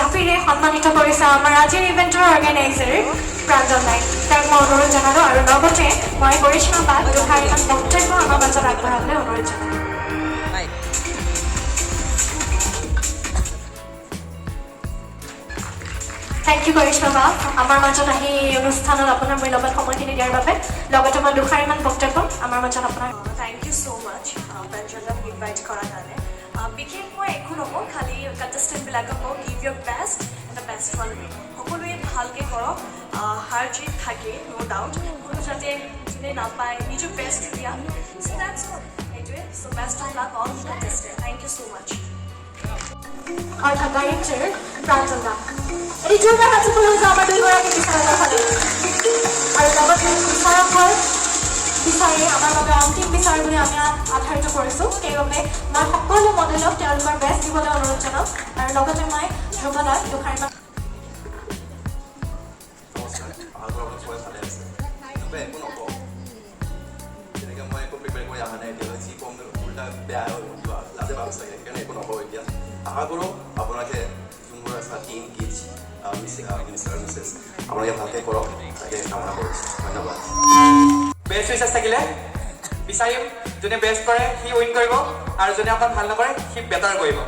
জাপিৰে সন্মানিত কৰিছে আমাৰ আজিৰ ইভেণ্টৰ অৰ্গেনাইজাৰ প্ৰাঞ্জল নাইক। তেওঁক মই অনুৰোধ জনালোঁ আৰু লগতে মই কৰিশ্মা বাক দুষাৰ এখন বক্তব্য আমাৰ মাজত আগবঢ়াবলৈ অনুৰোধ জনালোঁ। থেংক ইউ কৰিশ্মা বা আমাৰ মাজত আহি এই অনুষ্ঠানত আপোনাৰ মূল্যৱান সময়খিনি দিয়াৰ বাবে। লগতে মই দুষাৰিমান বক্তব্য আমাৰ মাজত আপোনাৰ। থ্যাংক ইউ সো মাচ প্ৰাঞ্জলক ইনভাইট কৰাৰ কাৰণে। বিশেষ মই একো নকওঁ, খালি কণ্টেষ্টেণ্টবিলাকক কওঁ give your best and the best for me. সকলোৱে ভালকৈ কৰক, হাৰ জিত থাকে ন' ডাউট, কোনো যাতে যোনে নাপায় নিজৰ বেষ্ট দিয়া। চ' দেটছ অল, সেইটোৱে। So' best of luck all contestant. Thank you so much. অৰ্থাৎ ডাইৰেক্টৰ প্ৰাঞ্জল দা। এটি জোৰদাৰ হাত ফুৰিব আমাৰ দুয়োগৰাকী বিচাৰকৰ ফালে আৰু লগতে বিচাৰকৰ বিচাৰি আমাৰ বাবে অন্তিম বিচাৰ বুলি আমি আধাৰিত কৰিছোঁ। সেইবাবে মই সকলো মডেলক তেওঁলোকৰ বেষ্ট দিবলৈ অনুৰোধ জনাম আৰু লগতে মই ধ্ৰুৱদাক দুষাৰিমান আশা কৰোঁ আপোনালোকে যোনবোৰ আছে টিম কিডছ মিষ্টাৰ মিছেছ আপোনালোকে ভালকৈ কৰক, তাকে কামনা কৰিছোঁ। ধন্যবাদ। বেষ্ট উইচেছ থাকিলে বিচাৰিম যোনে বেষ্ট কৰে সি উইন কৰিব আৰু যোনে আপোনাক ভাল নকৰে সি বেটাৰ কৰিব।